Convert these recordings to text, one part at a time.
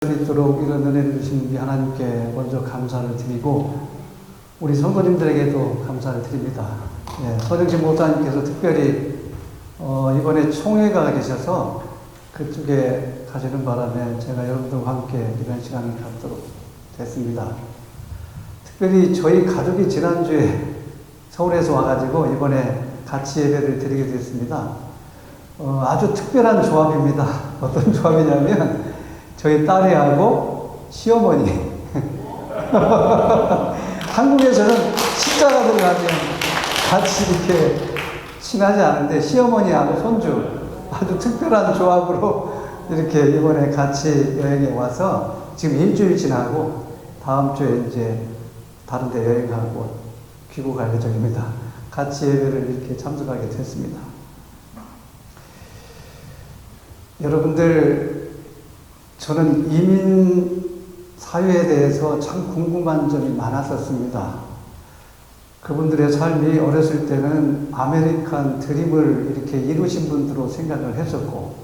수 있도록 이런 은혜를 주신 우리 하나님께 먼저 감사를 드리고 우리 성도님들에게도 감사를 드립니다. 예, 서정식 목사님께서 특별히 이번에 총회가 계셔서 그쪽에 가시는 바람에 제가 여러분들과 함께 이런 시간을 갖도록 됐습니다. 특별히 저희 가족이 지난주에 서울에서 와가지고 이번에 같이 예배를 드리게 됐습니다. 아주 특별한 조합입니다. 어떤 조합이냐면 저희 딸애하고 시어머니. 한국에서는 시자가 들어가면 같이 이렇게 친하지 않은데 시어머니하고 손주 아주 특별한 조합으로 이렇게 이번에 같이 여행에 와서 지금 일주일 지나고 다음 주에 이제 다른 데 여행하고 귀국할 예정입니다. 같이 예배를 이렇게 참석하게 됐습니다. 여러분들, 저는 이민 사회에 대해서 참 궁금한 점이 많았었습니다. 그분들의 삶이 어렸을 때는 아메리칸 드림을 이렇게 이루신 분들로 생각을 했었고,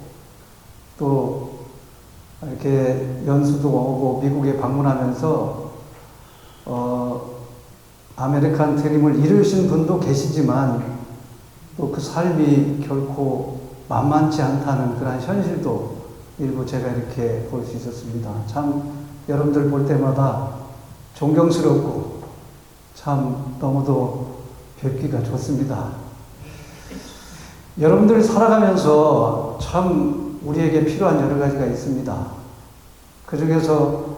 또 이렇게 연수도 오고 미국에 방문하면서 아메리칸 드림을 이루신 분도 계시지만 또 그 삶이 결코 만만치 않다는 그런 현실도 일부 제가 이렇게 볼 수 있었습니다. 참 여러분들 볼 때마다 존경스럽고 참 너무도 뵙기가 좋습니다. 여러분들 살아가면서 참 우리에게 필요한 여러 가지가 있습니다. 그 중에서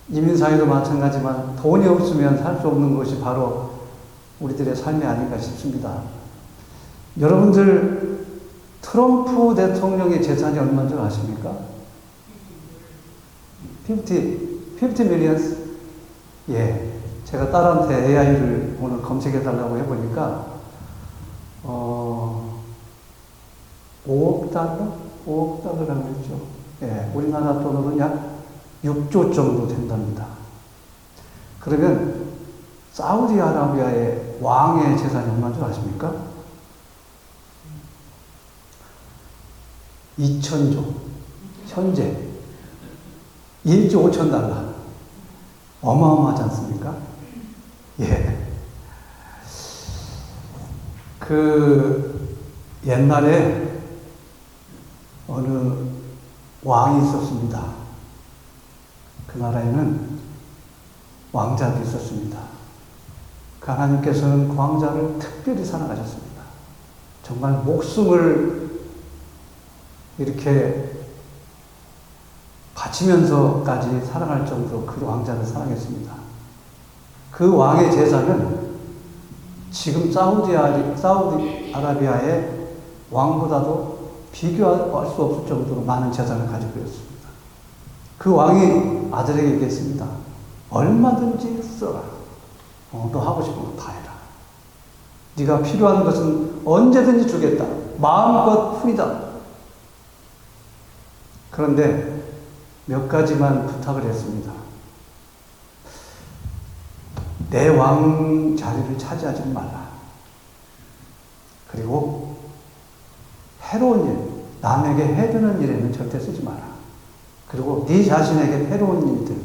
이민사회도 마찬가지지만 돈이 없으면 살 수 없는 것이 바로 우리들의 삶이 아닌가 싶습니다. 여러분들 트럼프 대통령의 재산이 얼마인 줄 아십니까? 50 millions? 예. 제가 딸한테 AI를 오늘 검색해달라고 해보니까, 5억 달러? 5억 달러라고 했죠. 예. 우리나라 돈으로는 약 6조 정도 된답니다. 그러면, 사우디아라비아의 왕의 재산이 얼마인 줄 아십니까? 2천조. 현재 1조 5천 달러. 어마어마하지 않습니까? 예. 옛날에 어느 왕이 있었습니다. 그 나라에는 왕자도 있었습니다. 그 하나님께서는 그 왕자를 특별히 사랑하셨습니다. 정말 목숨을 이렇게 바치면서까지 사랑할 정도로 그 왕자를 사랑했습니다. 그 왕의 재산은 지금 사우디아라비아의 왕보다도 비교할 수 없을 정도로 많은 재산을 가지고 있습니다. 그 왕이 아들에게 얘기했습니다. 얼마든지 써라. 너 하고 싶은 거 다 해라. 네가 필요한 것은 언제든지 주겠다. 마음껏 풀이다. 그런데 몇 가지만 부탁을 했습니다. 내 왕 자리를 차지하지 마라. 그리고 해로운 일, 남에게 해주는 일에는 절대 쓰지 마라. 그리고 네 자신에게 해로운 일들,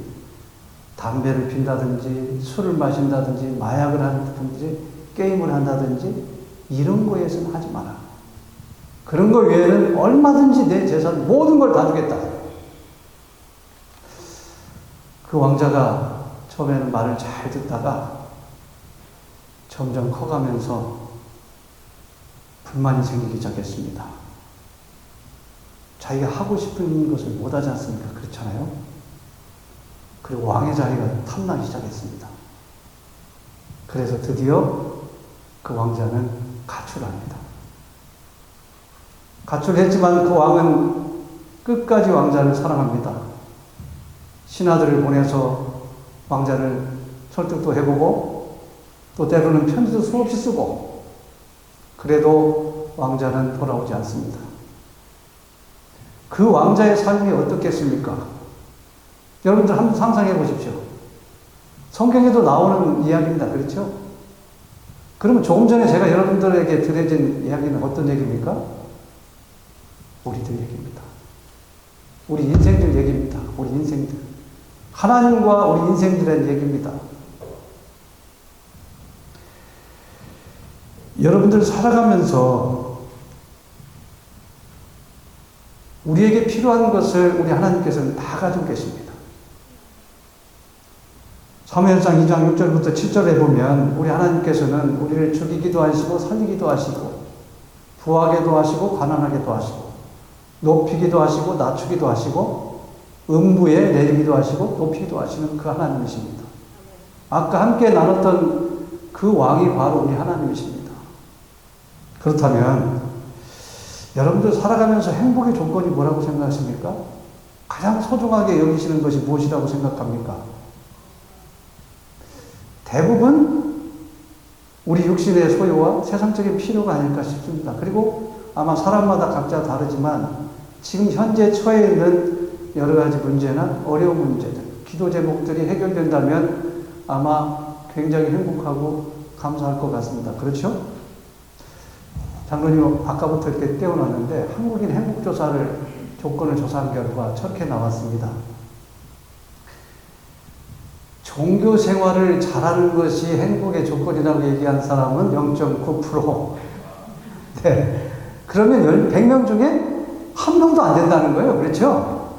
담배를 핀다든지 술을 마신다든지 마약을 한다든지 게임을 한다든지 이런 거에서는 하지 마라. 그런 거 외에는 얼마든지 내 재산 모든 걸 다 주겠다. 그 왕자가 처음에는 말을 잘 듣다가 점점 커가면서 불만이 생기기 시작했습니다. 자기가 하고 싶은 것을 못하지 않습니까? 그렇잖아요. 그리고 왕의 자리가 탐나기 시작했습니다. 그래서 드디어 그 왕자는 가출합니다. 가출했지만 그 왕은 끝까지 왕자를 사랑합니다. 신하들을 보내서 왕자를 설득도 해보고 또 때로는 편지도 수없이 쓰고 그래도 왕자는 돌아오지 않습니다. 그 왕자의 삶이 어떻겠습니까? 여러분들 한번 상상해 보십시오. 성경에도 나오는 이야기입니다. 그렇죠? 그러면 조금 전에 제가 여러분들에게 들려진 이야기는 어떤 얘기입니까? 우리들 얘기입니다. 우리 인생들 얘기입니다. 우리 인생들. 하나님과 우리 인생들의 얘기입니다. 여러분들 살아가면서 우리에게 필요한 것을 우리 하나님께서는 다 가지고 계십니다. 사무엘상 2장 6절부터 7절에 보면 우리 하나님께서는 우리를 죽이기도 하시고 살리기도 하시고 부하게도 하시고 가난하게도 하시고 높이기도 하시고 낮추기도 하시고 음부에 내리기도 하시고 높이기도 하시는 그 하나님이십니다. 아까 함께 나눴던 그 왕이 바로 우리 하나님이십니다. 그렇다면 여러분들 살아가면서 행복의 조건이 뭐라고 생각하십니까? 가장 소중하게 여기시는 것이 무엇이라고 생각합니까? 대부분 우리 육신의 소유와 세상적인 필요가 아닐까 싶습니다. 그리고 아마 사람마다 각자 다르지만 지금 현재 처해 있는 여러 가지 문제나 어려운 문제들, 기도 제목들이 해결된다면 아마 굉장히 행복하고 감사할 것 같습니다. 그렇죠? 장로님 아까부터 이렇게 떼어놨는데 한국인 행복조사를 조건을 조사한 결과 저렇게 나왔습니다. 종교 생활을 잘하는 것이 행복의 조건이라고 얘기한 사람은 0.9%. 네. 그러면 100명 중에 한 명도 안 된다는 거예요. 그렇죠?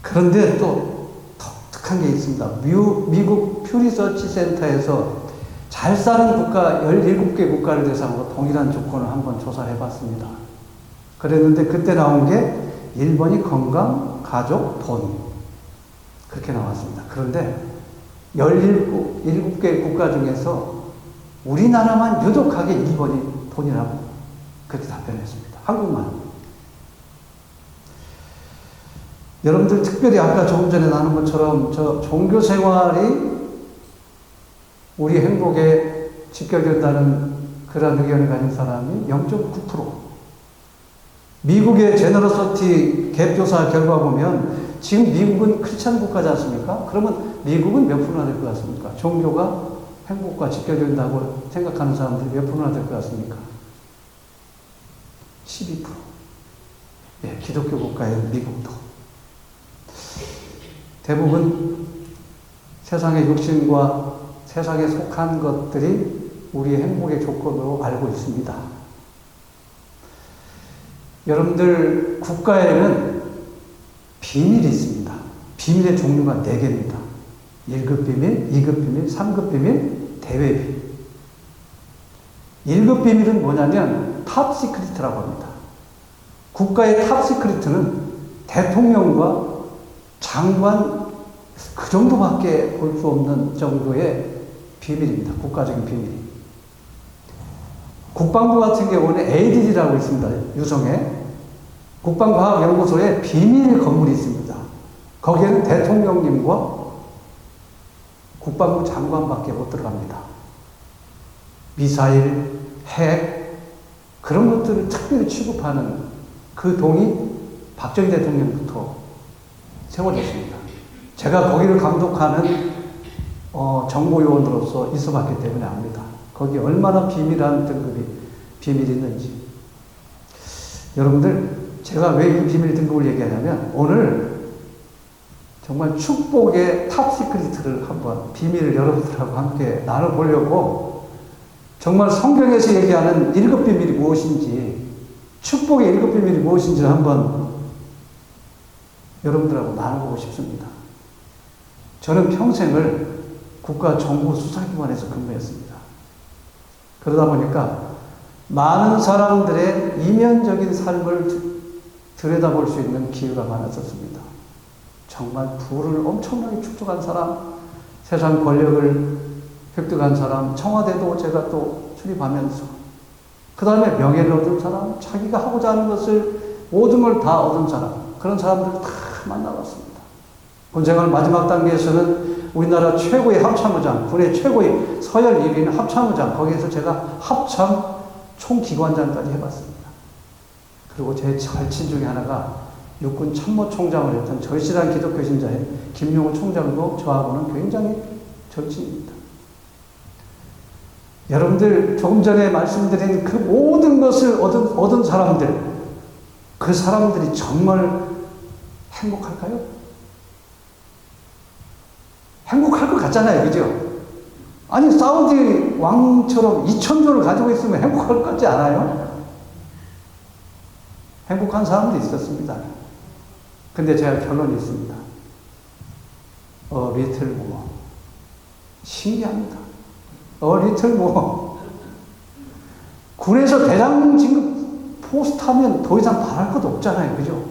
그런데 또 독특한 게 있습니다. 미국 퓨 리서치 센터에서 잘 사는 국가 17개 국가를 대상으로 동일한 조건을 한번 조사를 해봤습니다. 그랬는데 그때 나온 게 1번이 건강, 가족, 돈. 그렇게 나왔습니다. 그런데 17개 국가 중에서 우리나라만 유독하게 2번이 돈이라고 그렇게 답변했습니다. 한국만. 여러분들 특별히 아까 조금 전에 나눈 것처럼 저 종교 생활이 우리 행복에 직결된다는 그런 의견을 가진 사람이 0.9%. 미국의 제너러서티 갭조사 결과 보면 지금 미국은 크리스찬 국가지 않습니까? 그러면 미국은 몇 프로나 될 것 같습니까? 종교가 행복과 직결된다고 생각하는 사람들이 몇 프로나 될 것 같습니까? 12%. 예, 기독교 국가의 미국도. 대부분 세상의 욕심과 세상에 속한 것들이 우리의 행복의 조건으로 알고 있습니다. 여러분들 국가에는 비밀이 있습니다. 비밀의 종류가 4개입니다. 1급 비밀, 2급 비밀, 3급 비밀, 대외 비밀. 1급 비밀은 뭐냐면 탑 시크릿이라고 합니다. 국가의 탑 시크릿은 대통령과 장관 그 정도밖에 볼 수 없는 정도의 비밀입니다. 국가적인 비밀이. 국방부 같은 경우는 ADD라고 있습니다. 유성에. 국방과학연구소에 비밀 건물이 있습니다. 거기에는 대통령님과 국방부 장관밖에 못 들어갑니다. 미사일, 핵, 그런 것들을 특별히 취급하는 그 동이 박정희 대통령부터 세워졌습니다. 제가 거기를 감독하는 정보요원으로서 있어봤기 때문에 압니다. 거기 얼마나 비밀한 등급이 비밀이 있는지. 여러분들 제가 왜 이 비밀 등급을 얘기하냐면 오늘 정말 축복의 탑 시크릿을 한번 비밀을 여러분들하고 함께 나눠보려고 정말 성경에서 얘기하는 1급 비밀이 무엇인지 축복의 1급 비밀이 무엇인지를 한번 여러분들하고 나눠보고 싶습니다. 저는 평생을 국가정보수사기관에서 근무했습니다. 그러다 보니까 많은 사람들의 이면적인 삶을 들여다볼 수 있는 기회가 많았었습니다. 정말 부를 엄청나게 축적한 사람, 세상 권력을 획득한 사람, 청와대도 제가 또 출입하면서 그 다음에 명예를 얻은 사람, 자기가 하고자 하는 것을 모든 걸 다 얻은 사람, 그런 사람들을 다 만나봤습니다. 군생활 마지막 단계에서는 우리나라 최고의 합참의장, 군의 최고의 서열 1위인 합참의장, 거기에서 제가 합참 총기관장까지 해봤습니다. 그리고 제 절친 중에 하나가 육군 참모총장을 했던 절실한 기독교 신자의 김용호 총장도 저하고는 굉장히 절친입니다. 여러분들 조금 전에 말씀드린 그 모든 것을 얻은 사람들, 그 사람들이 정말 행복할까요? 행복할 것 같잖아요. 그죠? 아니, 사우디 왕처럼 2000조를 가지고 있으면 행복할 것 같지 않아요? 행복한 사람도 있었습니다. 근데 제가 결론이 있습니다. 리틀 모어. 신기합니다. 리틀 모어. 군에서 대장 진급 포스트하면 더 이상 바랄 것도 없잖아요. 그죠?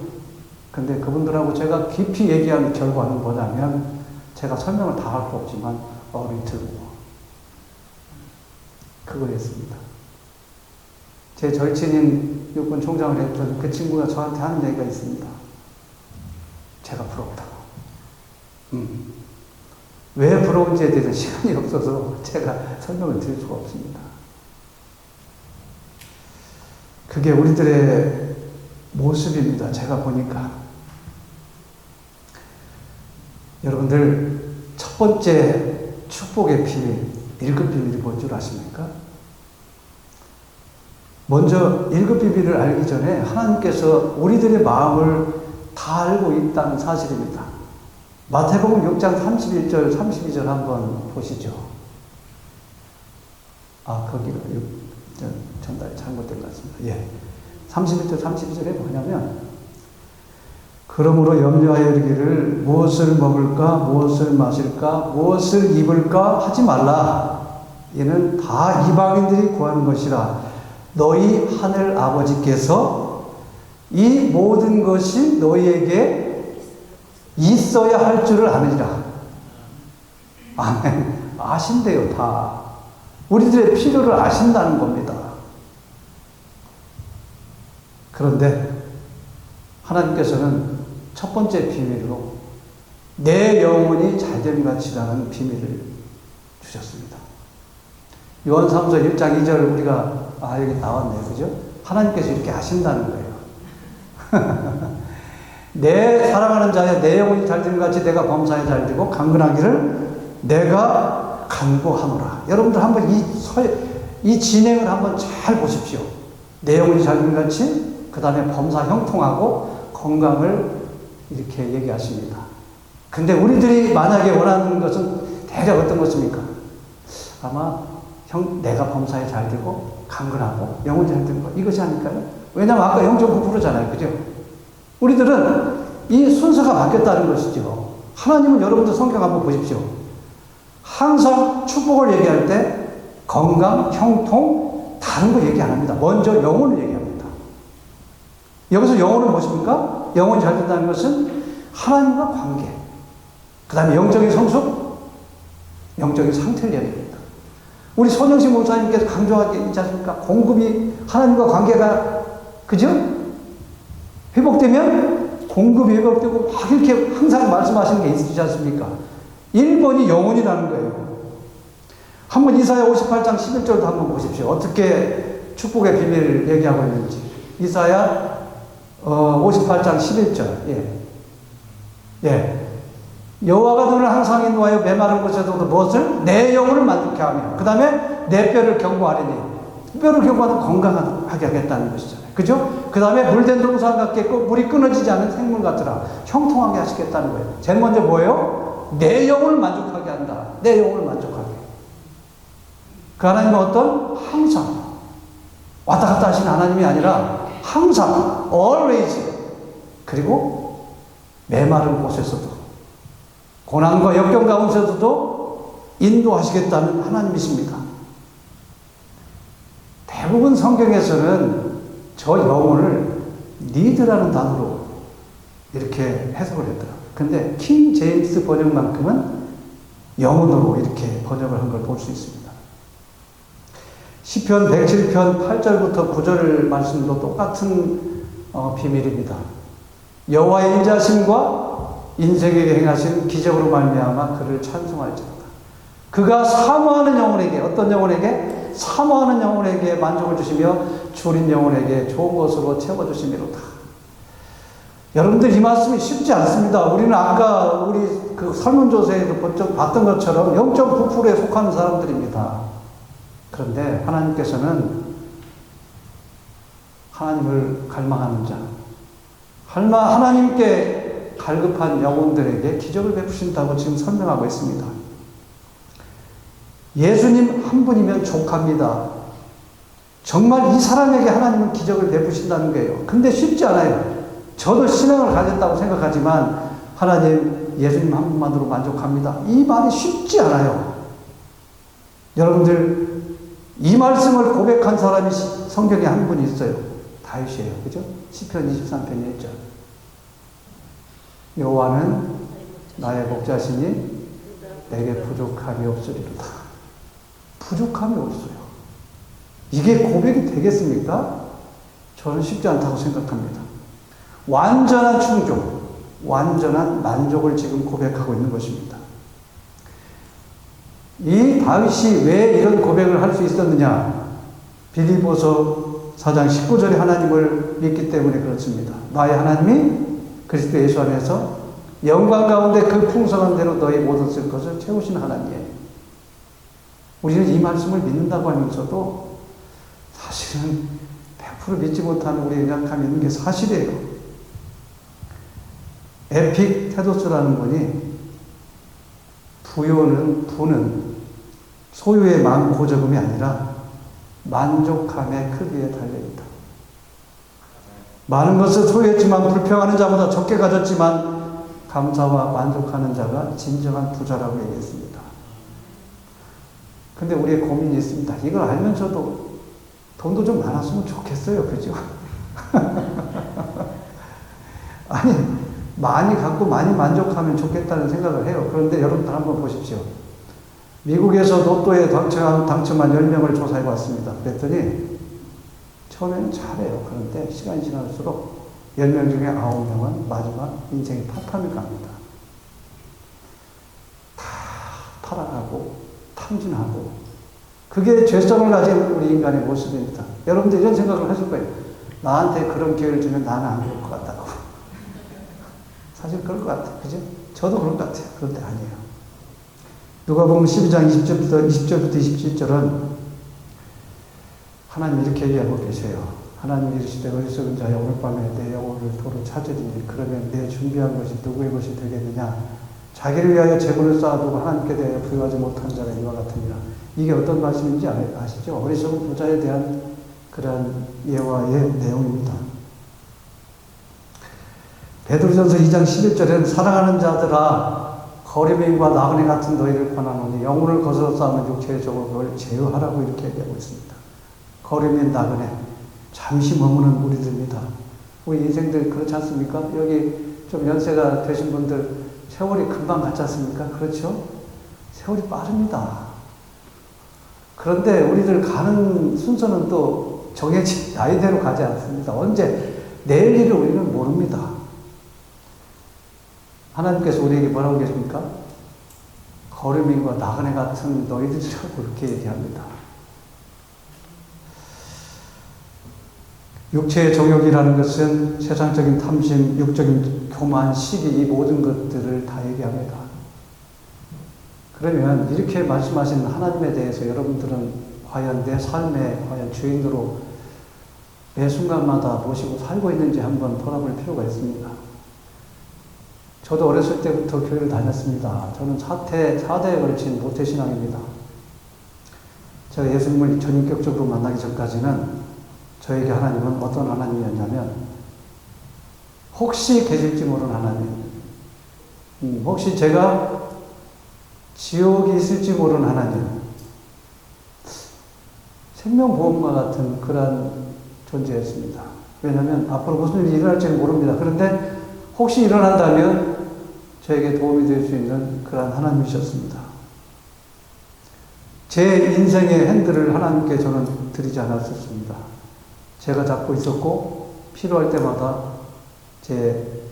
근데 그분들하고 제가 깊이 얘기한 결과는 뭐냐면, 제가 설명을 다 할 수 없지만, 리틀 모어. 그거였습니다. 제 절친인 육군 총장을 했던 그 친구가 저한테 하는 얘기가 있습니다. 제가 부럽다고. 왜 부러운지에 대해서 시간이 없어서 제가 설명을 드릴 수가 없습니다. 그게 우리들의 모습입니다. 제가 보니까. 여러분들, 첫 번째 축복의 비밀, 1급 비밀이 뭔 줄 아십니까? 먼저 1급 비밀을 알기 전에 하나님께서 우리들의 마음을 다 알고 있다는 사실입니다. 마태복음 6장 31절, 32절 한번 보시죠. 거기가 전달이 잘못된 것 같습니다. 31절, 32절에 뭐냐면, 그러므로 염려하여 이르기를 무엇을 먹을까, 무엇을 마실까, 무엇을 입을까 하지 말라. 이는 다 이방인들이 구하는 것이라. 너희 하늘 아버지께서 이 모든 것이 너희에게 있어야 할 줄을 아느니라. 아멘. 아신대요, 다. 우리들의 필요를 아신다는 겁니다. 그런데 하나님께서는 첫 번째 비밀로 내 영혼이 잘됨 같이라는 비밀을 주셨습니다. 요한사무서 1장 2절 우리가 여기 나왔네요. 그죠? 하나님께서 이렇게 하신다는 거예요. 내 사랑하는 자여 내 영혼이 잘됨 같이 내가 범사에 잘되고 강건하기를 내가 간구하노라. 여러분들 한번 이 진행을 한번 잘 보십시오. 내 영혼이 잘됨 같이, 그 다음에 범사 형통하고 건강을 이렇게 얘기하십니다. 근데 우리들이 만약에 원하는 것은 대략 어떤 것입니까? 아마 내가 범사에 잘 되고 강건하고 영혼이 잘 되는 것, 이것이 아닐까요? 왜냐하면 아까 0.9%잖아요. 그죠? 우리들은 이 순서가 바뀌었다는 것이죠. 하나님은 여러분들 성경 한번 보십시오. 항상 축복을 얘기할 때 건강, 형통, 다른 거 얘기 안 합니다. 먼저 영혼을 얘기합니다. 여기서 영혼은 무엇입니까? 영혼이 잘 된다는 것은 하나님과 관계, 그 다음에 영적인 성숙, 영적인 상태를 얘기합니다. 우리 손영식 목사님께서 강조하게 있지 않습니까? 공급이, 하나님과 관계가, 그죠? 회복되면 공급이 회복되고 막 이렇게 항상 말씀하시는 게 있지 않습니까? 1번이 영혼이라는 거예요. 한번 이사야 58장 11절도 한번 보십시오. 어떻게 축복의 비밀을 얘기하고 있는지. 이사야 58장 11절. 여호와가 너를 항상 인도하여 메마른 곳에서도 무엇을? 내 영혼을 만족케 하며, 그 다음에 내 뼈를 경고하리니, 뼈를 경고하는 건강하게 하겠다는 것이잖아요. 그죠? 그 다음에 물된 동산 같겠고 물이 끊어지지 않는 생물 같으라. 형통하게 하시겠다는 거예요. 제일 먼저 뭐예요? 내 영혼을 만족하게 한다. 내 영혼을 만족하게. 그 하나님은 어떤? 항상 왔다 갔다 하시는 하나님이 아니라 항상 always, 그리고 메마른 곳에서도 고난과 역경 가운데서도 인도하시겠다는 하나님이십니다. 대부분 성경에서는 저 영혼을 니드라는 단어로 이렇게 해석을 했더라고요. 근데 킹 제임스 번역만큼은 영혼으로 이렇게 번역을 한 걸 볼 수 있습니다. 시편 107편 8절부터 9절 말씀도 똑같은 비밀입니다. 여호와의 인자심과 인생에게 행하신 기적으로 말미암아 그를 찬송할지어다. 그가 사모하는 영혼에게, 어떤 영혼에게? 사모하는 영혼에게 만족을 주시며 줄인 영혼에게 좋은 것으로 채워주시미로다. 여러분들 이 말씀이 쉽지 않습니다. 우리는 아까 우리 그 설문조사에서 봤던 것처럼 0.9%에 속하는 사람들입니다. 그런데 하나님께서는 하나님을 갈망하는 자, 하나님께 갈급한 영혼들에게 기적을 베푸신다고 지금 설명하고 있습니다. 예수님 한 분이면 족합니다. 정말 이 사람에게 하나님은 기적을 베푸신다는 거예요. 근데 쉽지 않아요. 저도 신앙을 가졌다고 생각하지만 하나님, 예수님 한 분만으로 만족합니다. 이 말이 쉽지 않아요. 여러분들, 이 말씀을 고백한 사람이 성경에 한 분이 있어요. 다윗이에요. 그죠? 시편 23편 1절. 여호와는 나의 목자시니 내게 부족함이 없으리로다. 부족함이 없어요. 이게 고백이 되겠습니까? 저는 쉽지 않다고 생각합니다. 완전한 충족, 완전한 만족을 지금 고백하고 있는 것입니다. 이 다윗이 왜 이런 고백을 할 수 있었느냐? 빌립보서 4장 19절에 하나님을 믿기 때문에 그렇습니다. 나의 하나님이 그리스도 예수 안에서 영광 가운데 그 풍성한 대로 너희 모든 쓸 것을 채우신 하나님이에요. 우리는 이 말씀을 믿는다고 하면서도 사실은 100% 믿지 못하는 우리의 연약함이 있는 게 사실이에요. 에픽테도스라는 분이 부는 소유의 고저금이 아니라 만족함의 크기에 달려있다. 많은 것을 소유했지만 불평하는 자보다 적게 가졌지만 감사와 만족하는 자가 진정한 부자라고 얘기했습니다. 근데 우리의 고민이 있습니다. 이걸 알면서도 돈도 좀 많았으면 좋겠어요. 그죠? 아니, 많이 갖고 많이 만족하면 좋겠다는 생각을 해요. 그런데 여러분들 한번 보십시오. 미국에서 로또에 당첨한 10명을 조사해 봤습니다. 그랬더니 처음에는 잘해요. 그런데 시간이 지날수록 10명 중에 9명은 마지막 인생이 파탄을 갑니다. 다 타락하고 탐진하고 그게 죄성을 가진 우리 인간의 모습입니다. 여러분들 이런 생각을 하실 거예요. 나한테 그런 기회를 주면 나는 안 그럴 것 같다고. 사실 그럴 것 같아요. 그죠? 저도 그럴 것 같아요. 그런데 아니에요. 누가복음 12장 20절부터 27절은 하나님 이렇게 얘기하고 계세요. 하나님 이르시되 어리석은 자여 오늘 밤에 내 영혼을 도로 찾으리니 그러면 내 준비한 것이 누구의 것이 되겠느냐. 자기를 위하여 재물을 쌓아두고 하나님께 대하여 부여하지 못한 자가 이와 같으니라. 이게 어떤 말씀인지 아시죠? 어리석은 부자에 대한 그러한 예화의 내용입니다. 베드로전서 2장 11절에는 사랑하는 자들아 거리명과 나그네 같은 너희를 권하노니 영혼을 거스러 싸우는 육체의 적을 제어하라고 이렇게 얘기하고 있습니다. 거리명 나그네 잠시 머무는 우리들입니다. 우리 인생들 그렇지 않습니까? 여기 좀 연세가 되신 분들 세월이 금방 갔지 않습니까? 그렇죠? 세월이 빠릅니다. 그런데 우리들 가는 순서는 또 정해진 나이대로 가지 않습니다. 언제 내일 일을 우리는 모릅니다. 하나님께서 우리에게 뭐라고 계십니까? 거류민과 나그네 같은 너희들이라고 그렇게 얘기합니다. 육체의 정욕이라는 것은 세상적인 탐심, 육적인 교만, 시기 이 모든 것들을 다 얘기합니다. 그러면 이렇게 말씀하신 하나님에 대해서 여러분들은 과연 내 삶의 과연 주인으로 매 순간마다 모시고 살고 있는지 한번 돌아볼 필요가 있습니다. 저도 어렸을 때부터 교회를 다녔습니다. 저는 4대에 걸친 모태신앙입니다. 제가 예수님을 전인격적으로 만나기 전까지는 저에게 하나님은 어떤 하나님이었냐면 혹시 계실지 모르는 하나님, 혹시 제가 지옥이 있을지 모르는 하나님, 생명보험과 같은 그런 존재였습니다. 왜냐하면 앞으로 무슨 일이 일어날지는 모릅니다. 그런데 혹시 일어난다면 저에게 도움이 될 수 있는 그런 하나님이셨습니다. 제 인생의 핸들을 하나님께 저는 드리지 않았었습니다. 제가 잡고 있었고 필요할 때마다 제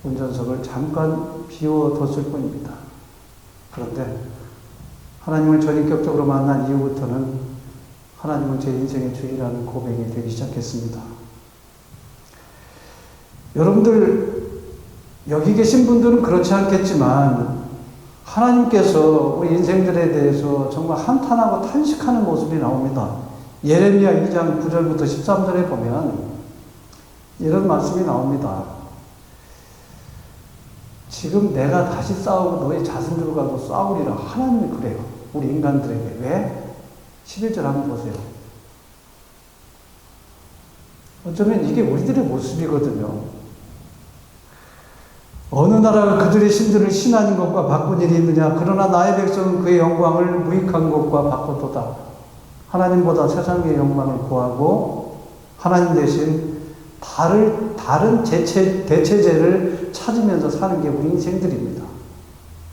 운전석을 잠깐 비워뒀을 뿐입니다. 그런데 하나님을 전인격적으로 만난 이후부터는 하나님은 제 인생의 주인이라는 고백이 되기 시작했습니다. 여러분들 여기 계신 분들은 그렇지 않겠지만 하나님께서 우리 인생들에 대해서 정말 한탄하고 탄식하는 모습이 나옵니다. 예레미야 2장 9절부터 13절에 보면 이런 말씀이 나옵니다. 지금 내가 다시 싸우고 너희 자손들과 가고 싸우리라. 하나님이 그래요. 우리 인간들에게. 왜? 11절 한번 보세요. 어쩌면 이게 우리들의 모습이거든요. 어느 나라가 그들의 신들을 신하는 것과 바꾼 일이 있느냐. 그러나 나의 백성은 그의 영광을 무익한 것과 바꿨도다. 하나님보다 세상의 영광을 구하고 하나님 대신 다른 대체제를 찾으면서 사는 게 우리 인생들입니다.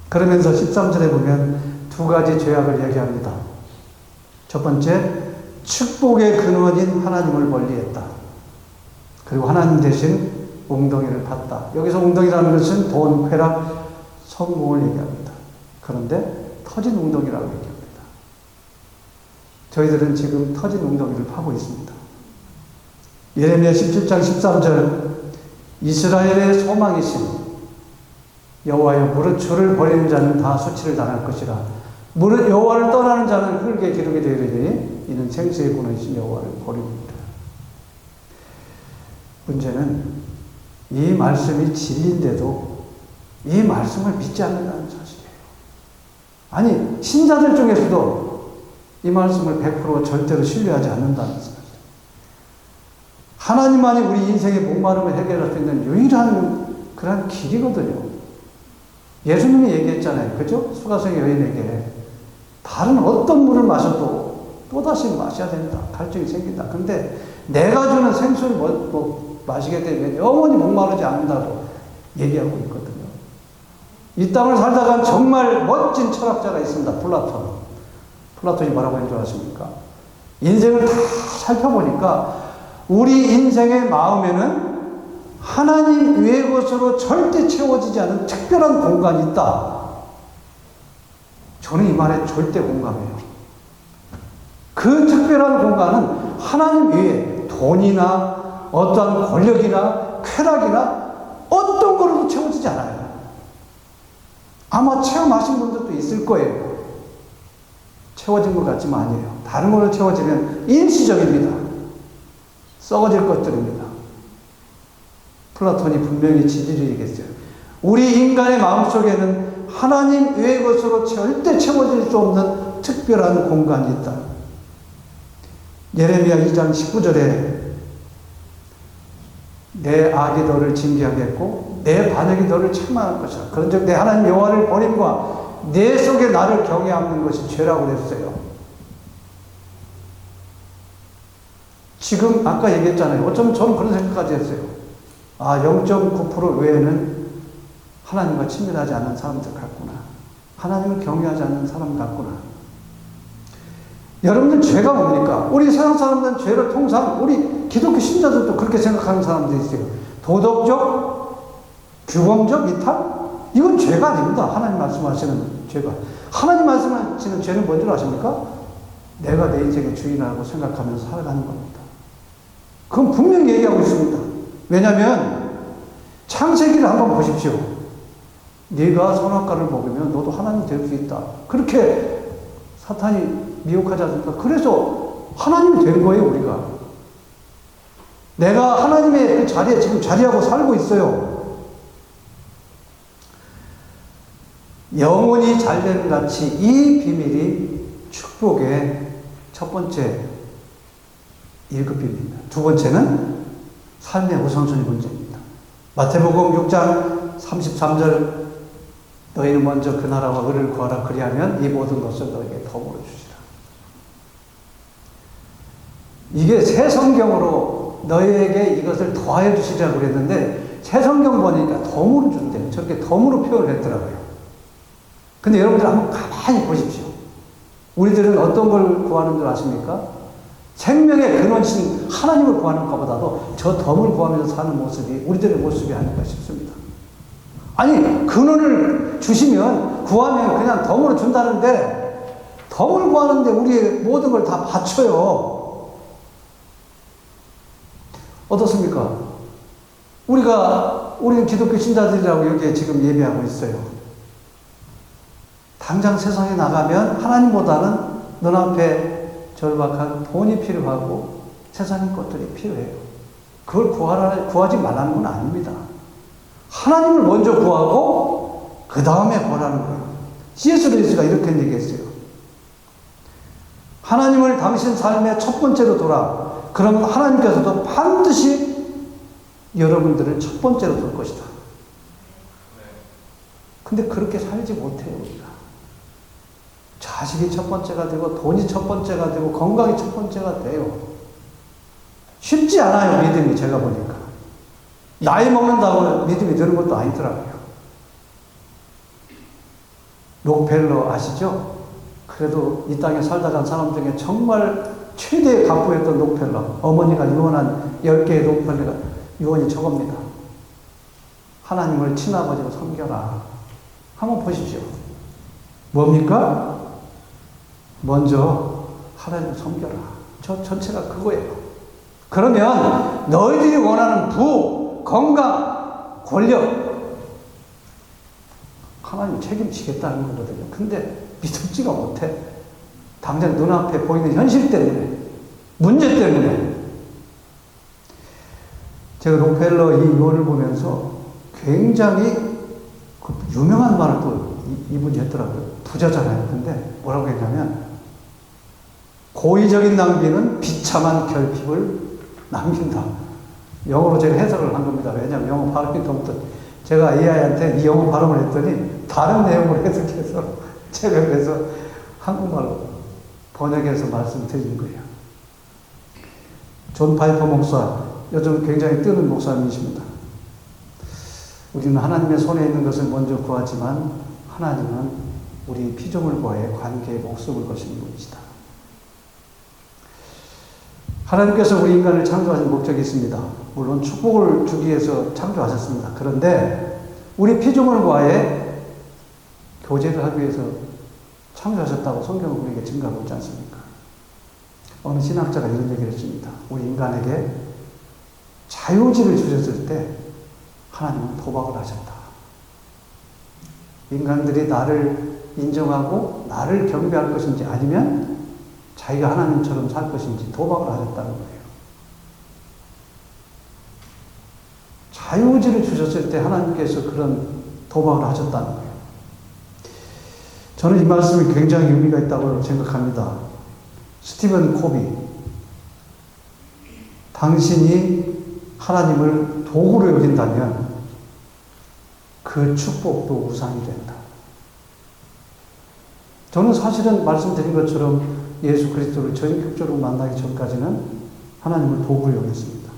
그러면서 13절에 보면 두 가지 죄악을 얘기합니다. 첫 번째, 축복의 근원인 하나님을 멀리했다. 그리고 하나님 대신 웅덩이를 팠다. 여기서 웅덩이라는 것은 돈, 쾌락, 성공을 얘기합니다. 그런데 터진 웅덩이라고 얘기합니다. 저희들은 지금 터진 웅덩이를 파고 있습니다. 예레미야 17장 13절 이스라엘의 소망이신 여호와여 무릇 주를 버리는 자는 다 수치를 당할 것이라. 무릇 여호와를 떠나는 자는 흙에 기르게 되리니 이는 생수의 근원이신 여호와를 버립니다. 문제는 이 말씀이 진리인데도 이 말씀을 믿지 않는다는 사실이에요. 아니, 신자들 중에서도 이 말씀을 100% 절대로 신뢰하지 않는다는 사실. 하나님만이 우리 인생의 목마름을 해결할 수 있는 유일한 그런 길이거든요. 예수님이 얘기했잖아요. 그죠? 수가성의 여인에게 다른 어떤 물을 마셔도 또다시 마셔야 된다. 갈증이 생긴다. 근데 내가 주는 생수를 마시게 되면 영원히 목마르지 않는다고 얘기하고 있거든요. 이 땅을 살다가 정말 멋진 철학자가 있습니다. 플라톤. 플라톤이 뭐라고 하는 줄 아십니까? 인생을 다 살펴보니까 우리 인생의 마음에는 하나님 외의 것으로 절대 채워지지 않은 특별한 공간이 있다. 저는 이 말에 절대 공감해요. 그 특별한 공간은 하나님 외에 돈이나 어떠한 권력이나 쾌락이나 어떤 걸로도 채워지지 않아요. 아마 체험하신 분들도 있을 거예요. 채워진 것 같지만 아니에요. 다른 걸로 채워지면 일시적입니다. 썩어질 것들입니다. 플라톤이 분명히 진리를 얘기했어요. 우리 인간의 마음속에는 하나님 외의 것으로 절대 채워질 수 없는 특별한 공간이 있다. 예레미야 2장 19절에 내 악이 너를 징계하겠고 내 반역이 너를 책망할 것이라. 그런즉 내 하나님 여호와를 버림과 내 속에 나를 경외하는 것이 죄라고 그랬어요. 지금 아까 얘기했잖아요. 어쩌면 저는 그런 생각까지 했어요. 0.9% 외에는 하나님과 친밀하지 않은 사람들 같구나. 하나님을 경외하지 않는 사람 같구나. 여러분들 죄가 뭡니까? 우리 세상 사람들은 죄를 통상 우리 기독교 신자들도 그렇게 생각하는 사람들이 있어요. 도덕적, 규범적 이탈? 이건 죄가 아닙니다. 하나님 말씀하시는 죄가. 하나님 말씀하시는 죄는 뭔지 아십니까? 내가 내 인생의 주인이라고 생각하면서 살아가는 겁니다. 그건 분명히 얘기하고 있습니다. 왜냐하면 창세기를 한번 보십시오. 네가 선악과를 먹으면 너도 하나님 될 수 있다. 그렇게 사탄이 미혹하지 않습니까? 그래서 하나님이 된 거예요, 우리가. 내가 하나님의 그 자리에 지금 자리하고 살고 있어요. 영혼이 잘되는 같이 이 비밀이 축복의 첫 번째 1급 비밀입니다. 두 번째는 삶의 우선순위 문제입니다. 마태복음 6장 33절 너희는 먼저 그 나라와 의를 구하라. 그리하면 이 모든 것을 너에게 더불어 주시라. 이게 새 성경으로 너희에게 이것을 더하여 주시라고 그랬는데 새 성경 보니까 덤으로 준대요. 저렇게 덤으로 표현을 했더라고요. 근데 여러분들 한번 가만히 보십시오. 우리들은 어떤 걸 구하는 줄 아십니까? 생명의 근원이신 하나님을 구하는 것보다도 저 덤을 구하면서 사는 모습이 우리들의 모습이 아닐까 싶습니다. 아니, 근원을 주시면 구하면 그냥 덤으로 준다는데 덤을 구하는데 우리의 모든 걸 다 바쳐요. 어떻습니까? 우리는 기독교 신자들이라고 여기에 지금 예배하고 있어요. 당장 세상에 나가면 하나님보다는 눈앞에 절박한 돈이 필요하고 세상의 것들이 필요해요. 그걸 구하지 말라는 건 아닙니다. 하나님을 먼저 구하고 그 다음에 보라는 거예요. C.S. 루이스가 이렇게 얘기했어요. 하나님을 당신 삶의 첫 번째로 둬라. 그러면 하나님께서도 반드시 여러분들을 첫 번째로 둘 것이다. 근데 그렇게 살지 못해요, 우리가. 자식이 첫 번째가 되고, 돈이 첫 번째가 되고, 건강이 첫 번째가 돼요. 쉽지 않아요, 믿음이, 제가 보니까. 나이 먹는다고 믿음이 드는 것도 아니더라고요. 록펠러 아시죠? 그래도 이 땅에 살다 간 사람 중에 정말 최대의 간부였던 록펠러. 어머니가 유언한 10개의 록펠러가 유언이 저겁니다. 하나님을 친아버지로 섬겨라. 한번 보십시오. 뭡니까? 먼저 하나님을 섬겨라. 저 전체가 그거예요. 그러면 너희들이 원하는 부, 건강, 권력, 하나님 책임지겠다는 거거든요. 근데 믿음지가 못해. 당장 눈앞에 보이는 현실 때문에, 문제 때문에. 제가 록펠러 이 유언을 보면서 굉장히 그 유명한 말을 또 이분이 했더라고요. 부자잖아요. 근데 뭐라고 했냐면, 고의적인 낭비는 비참한 결핍을 남긴다. 영어로 제가 해석을 한 겁니다. 왜냐하면 영어 발음이 너무 제가 AI한테 이 영어 발음을 했더니 다른 내용으로 해석해서 제가 그래서 한국말로 번역해서 말씀드린 거예요. 존 파이퍼 목사, 요즘 굉장히 뜨는 목사님이십니다. 우리는 하나님의 손에 있는 것을 먼저 구하지만 하나님은 우리 피조물과의 관계에 목숨을 거시는 분이시다. 하나님께서 우리 인간을 창조하신 목적이 있습니다. 물론 축복을 주기 위해서 창조하셨습니다. 그런데 우리 피조물과의 교제를 하기 위해서 창조하셨다고 성경은 우리에게 증가하고 있지 않습니까? 어느 신학자가 이런 얘기를 했습니다. 우리 인간에게 자유의지를 주셨을 때 하나님은 도박을 하셨다. 인간들이 나를 인정하고 나를 경배할 것인지 아니면 자기가 하나님처럼 살 것인지 도박을 하셨다는 거예요. 자유의지를 주셨을 때 하나님께서 그런 도박을 하셨다는 거예요. 저는 이 말씀이 굉장히 의미가 있다고 생각합니다. 스티븐 코비. 당신이 하나님을 도구로 여긴다면 그 축복도 우상이 된다. 저는 사실은 말씀드린 것처럼 예수 그리스도를 전격적으로 만나기 전까지는 하나님을 도구로 여겼습니다.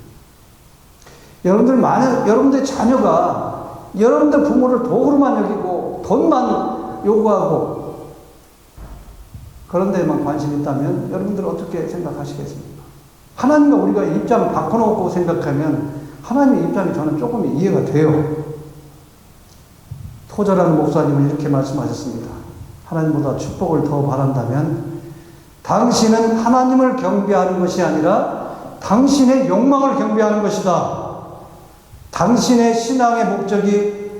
여러분들 자녀가 여러분들 부모를 도구로만 여기고 돈만 요구하고 그런 데만 관심이 있다면 여러분들 어떻게 생각하시겠습니까? 하나님과 우리가 입장을 바꿔놓고 생각하면 하나님의 입장이 저는 조금 이해가 돼요. 토저라는 목사님은 이렇게 말씀하셨습니다. 하나님보다 축복을 더 바란다면 당신은 하나님을 경배하는 것이 아니라 당신의 욕망을 경배하는 것이다. 당신의 신앙의 목적이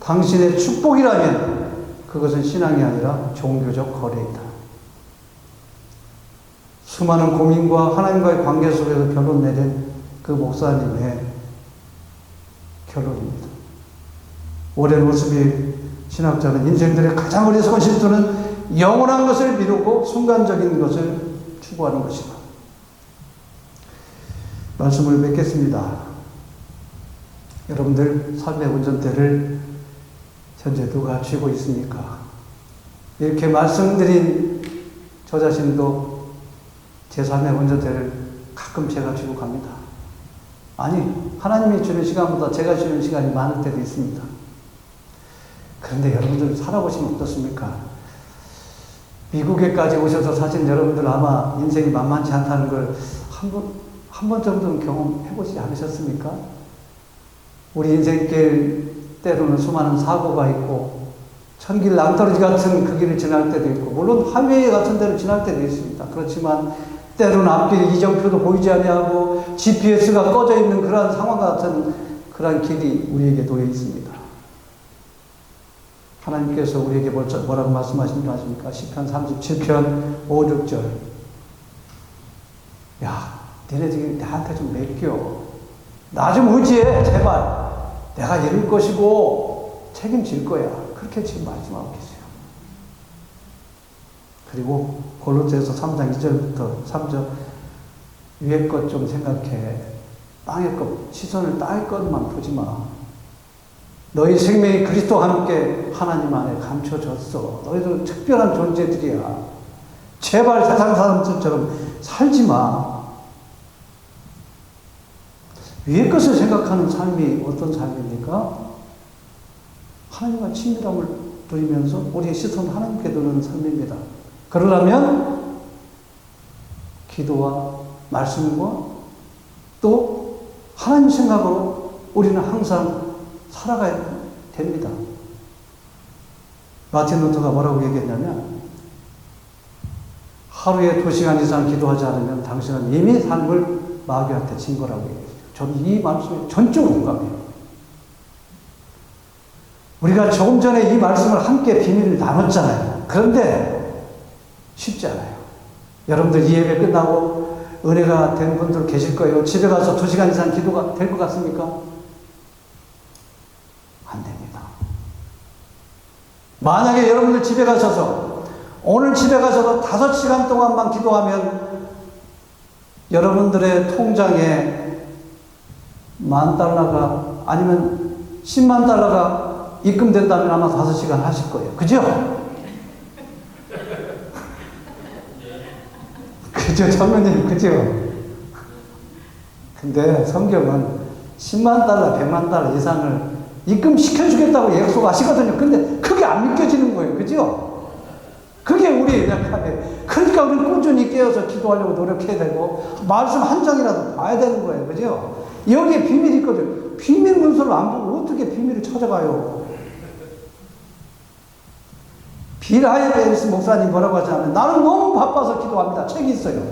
당신의 축복이라면 그것은 신앙이 아니라 종교적 거래이다. 수많은 고민과 하나님과의 관계 속에서 결론 내린 그 목사님의 결론입니다. 오랜 오스비 신학자는 인생들의 가장 어리석은 실수는 영원한 것을 미루고 순간적인 것을 추구하는 것이다. 말씀을 맺겠습니다. 여러분들 삶의 운전대를 현재 누가 쥐고 있습니까? 이렇게 말씀드린 저 자신도 제 삶의 운전대를 가끔 제가 쥐고 갑니다. 아니, 하나님이 주는 시간보다 제가 주는 시간이 많을 때도 있습니다. 그런데 여러분들 살아보시면 어떻습니까? 미국에까지 오셔서 사실 여러분들 아마 인생이 만만치 않다는 걸 한 번 정도는 경험해보지 않으셨습니까? 우리 인생길 때로는 수많은 사고가 있고 천길 낭떠러지 같은 그 길을 지날 때도 있고 물론 하이웨이 같은 데를 지날 때도 있습니다. 그렇지만 때로는 앞길 이정표도 보이지 아니하고 GPS가 꺼져 있는 그러한 상황 같은 그러한 길이 우리에게 놓여 있습니다. 하나님께서 우리에게 뭐라고 말씀하신 줄 아십니까? 시편 37편 5, 6절. 야, 니네들이 나한테 좀 맡겨. 나 좀 의지해, 제발. 내가 이룰 것이고 책임질 거야. 그렇게 지금 말씀하고 계세요. 그리고 골로새서 3장 2절부터 3절 위에 것 좀 생각해. 땅의 것, 시선을 땅의 것만 보지 마. 너희 생명이 그리스도와 함께 하나님 안에 감춰졌어. 너희들은 특별한 존재들이야. 제발 세상 사람들처럼 살지 마. 위의 것을 생각하는 삶이 어떤 삶입니까? 하나님과 친밀함을 누리면서 우리의 시선 하나님께 두는 삶입니다. 그러려면 기도와 말씀과 또 하나님 생각으로 우리는 항상 살아가야 됩니다. 마틴 루터가 뭐라고 얘기했냐면 하루에 2시간 이상 기도하지 않으면 당신은 이미 삶을 마귀한테 진 거라고 얘기했어요. 저는 이 말씀에 전적으로 공감해요. 우리가 조금 전에 이 말씀을 함께 비밀을 나눴잖아요. 그런데 쉽지 않아요. 여러분들 이 예배 끝나고 은혜가 된 분들 계실 거예요. 집에 가서 2시간 이상 기도가 될 것 같습니까? 안 됩니다. 만약에 여러분들 집에 가셔서 오늘 집에 가서도 5시간 동안만 기도하면 여러분들의 통장에 $10,000 아니면 $100,000 입금된다면 아마 5시간 하실 거예요. 그죠? 그죠, 장로님, 그죠? 근데 성경은 $100,000, $1,000,000 이상을 입금시켜주겠다고 약속하시거든요. 근데 그게 안 믿겨지는 거예요. 그죠? 그게 우리의 약함이에요. 그러니까 우리는 꾸준히 깨어서 기도하려고 노력해야 되고, 말씀 한 장이라도 봐야 되는 거예요. 그죠? 여기에 비밀이 있거든요. 비밀 문서를 안 보고 어떻게 비밀을 찾아가요? 빌 하이베리스 목사님 뭐라고 하잖아요. 나는 너무 바빠서 기도합니다. 책이 있어요.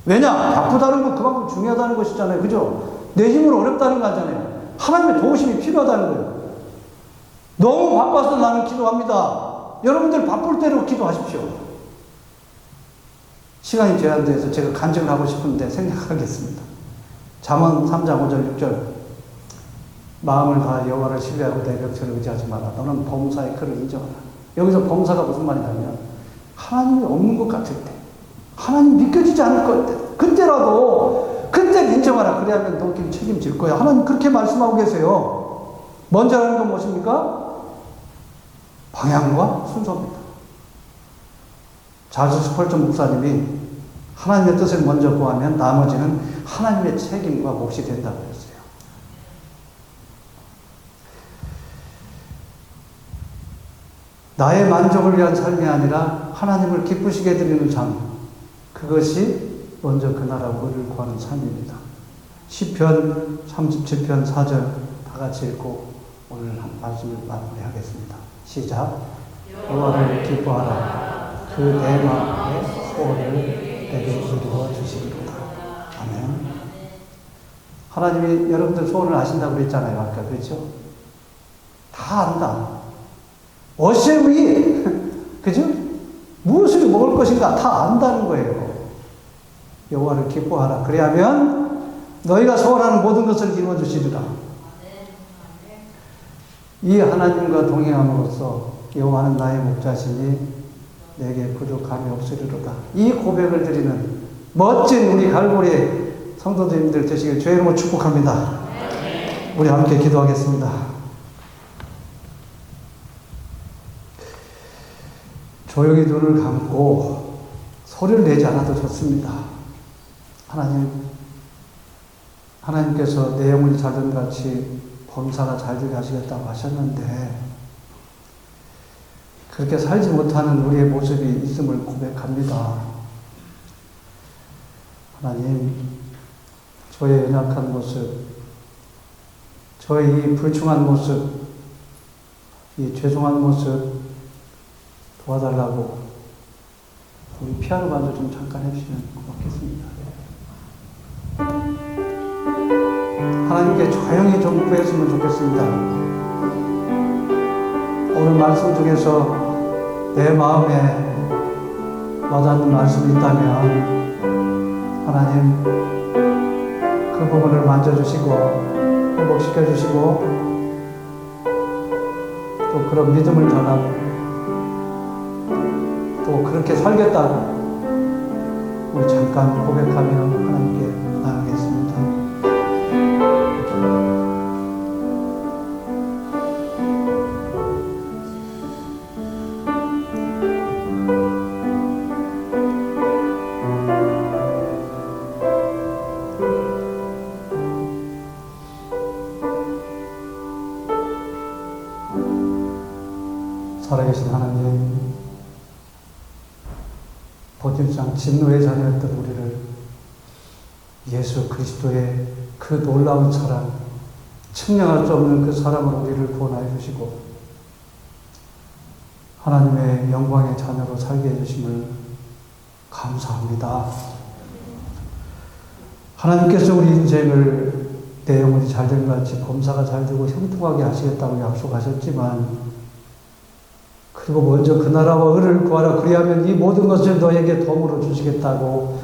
왜냐? 바쁘다는 건 그만큼 중요하다는 것이잖아요. 그죠? 내 힘으로 어렵다는 거 아니잖아요. 하나님의 도우심이 필요하다는 거예요. 너무 바빠서 나는 기도합니다. 여러분들 바쁠 대로 기도하십시오. 시간이 제한돼서 제가 간증을 하고 싶은데 생략하겠습니다. 잠언 3장 5절 6절 마음을 다해 여호와를 신뢰하고 내 벽처를 의지하지 마라. 너는 범사의 그를 인정하라. 여기서 범사가 무슨 말이냐면 하나님이 없는 것 같을 때, 하나님 믿겨지지 않을 것 때, 그때 인정하라. 그래야면 너길 책임질 거야. 하나님 그렇게 말씀하고 계세요. 먼저 하는 건 무엇입니까? 방향과 순서입니다. 자주 스펄전 목사님이 하나님의 뜻을 먼저 구하면 나머지는 하나님의 책임과 몫이 된다고 했어요. 나의 만족을 위한 삶이 아니라 하나님을 기쁘시게 드리는 삶, 그것이 먼저 그 나라와 의를 구하는 삶입니다. 시편 37편 4절 다 같이 읽고 오늘 한 말씀을 마무리하겠습니다. 시작. 여호와를 기뻐하라. 그 내 마음의 소원을 내게 이루어 주시리로다. 아멘. 하나님이 여러분들 소원을 아신다고 그랬잖아요. 아까 그렇죠? 다 안다. 어제 위에 그죠? 무엇을 먹을 것인가 다 안다는 거예요. 여호와를 기뻐하라. 그래야면 너희가 소원하는 모든 것을 이루어 주시리라. 이 하나님과 동행함으로써 여호와는 나의 목자시니 내게 부족함이 없으리로다. 이 고백을 드리는 멋진 우리 갈고리 성도님들 되시길 주의 이름으로 축복합니다. 우리 함께 기도하겠습니다. 조용히 눈을 감고 소리를 내지 않아도 좋습니다. 하나님께서 내 영혼이 잘된 같이 범사가 잘되게 하시겠다고 하셨는데 그렇게 살지 못하는 우리의 모습이 있음을 고백합니다. 하나님, 저의 연약한 모습, 저의 이 불충한 모습, 이 죄송한 모습 도와달라고 우리 피아노 반주 좀 잠깐 해주시면 고맙겠습니다. 하나님께 조용히 좀 구했으면 좋겠습니다. 오늘 말씀 중에서 내 마음에 와닿는 말씀이 있다면 하나님 그 부분을 만져주시고 회복시켜주시고 또 그런 믿음을 전하고 또 그렇게 살겠다고 우리 잠깐 고백하며 하나님께 나가겠습니다. 살아계신 하나님, 보질상 진노의 자녀였던 우리를 예수 그리스도의 그 놀라운 사랑, 측량할 수 없는 그 사랑으로 우리를 구원하여 주시고 하나님의 영광의 자녀로 살게 해주심을 감사합니다. 하나님께서 우리 인생을 내 영혼이 잘된 것 같이 범사가 잘되고 형통하게 하시겠다고 약속하셨지만, 그리고 먼저 그 나라와 의를 구하라, 그리하면 이 모든 것을 너에게 덤으로 주시겠다고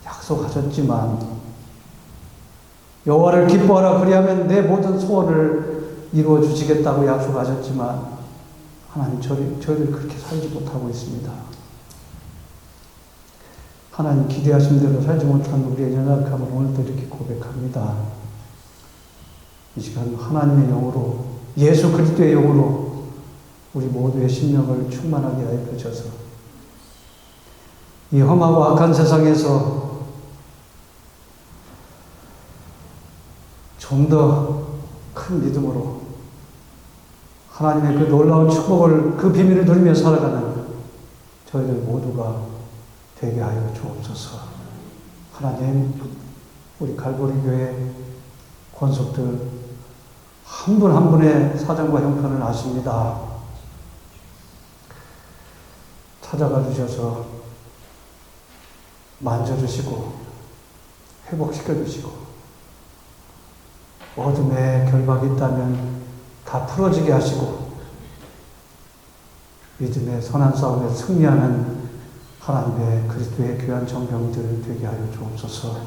약속하셨지만, 여호와를 기뻐하라, 그리하면 내 모든 소원을 이루어 주시겠다고 약속하셨지만, 하나님 저희를 그렇게 살지 못하고 있습니다. 하나님 기대하신 대로 살지 못한 우리의 연약함을 오늘도 이렇게 고백합니다. 이 시간 하나님의 영으로, 예수 그리스도의 영으로 우리 모두의 심령을 충만하게 하여 주셔서 이 험하고 악한 세상에서 좀 더 큰 믿음으로 하나님의 그 놀라운 축복을, 그 비밀을 누리며 살아가는 저희들 모두가 되게 하여 주옵소서. 하나님, 우리 갈보리 교회 권속들 한 분 한 분의 사정과 형편을 아십니다. 찾아가 주셔서 만져주시고 회복시켜 주시고, 어둠에 결박이 있다면 다 풀어지게 하시고, 믿음의 선한 싸움에 승리하는 하나님의 그리스도의 귀한 정병들 되게 하여 주옵소서.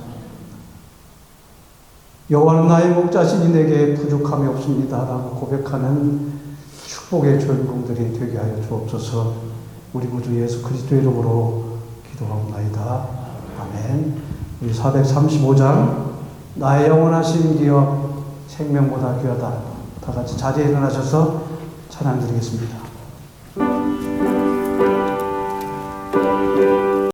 여호와는 나의 목자시니 내게 부족함이 없습니다 라고 고백하는 축복의 주인공들이 되게 하여 주옵소서. 우리 구주 예수 그리스도의 이름으로 기도하옵나이다. 아멘. 우리 435장 나의 영원하신 기업 생명보다 귀하다. 다 같이 자리에 일어나셔서 찬양 드리겠습니다.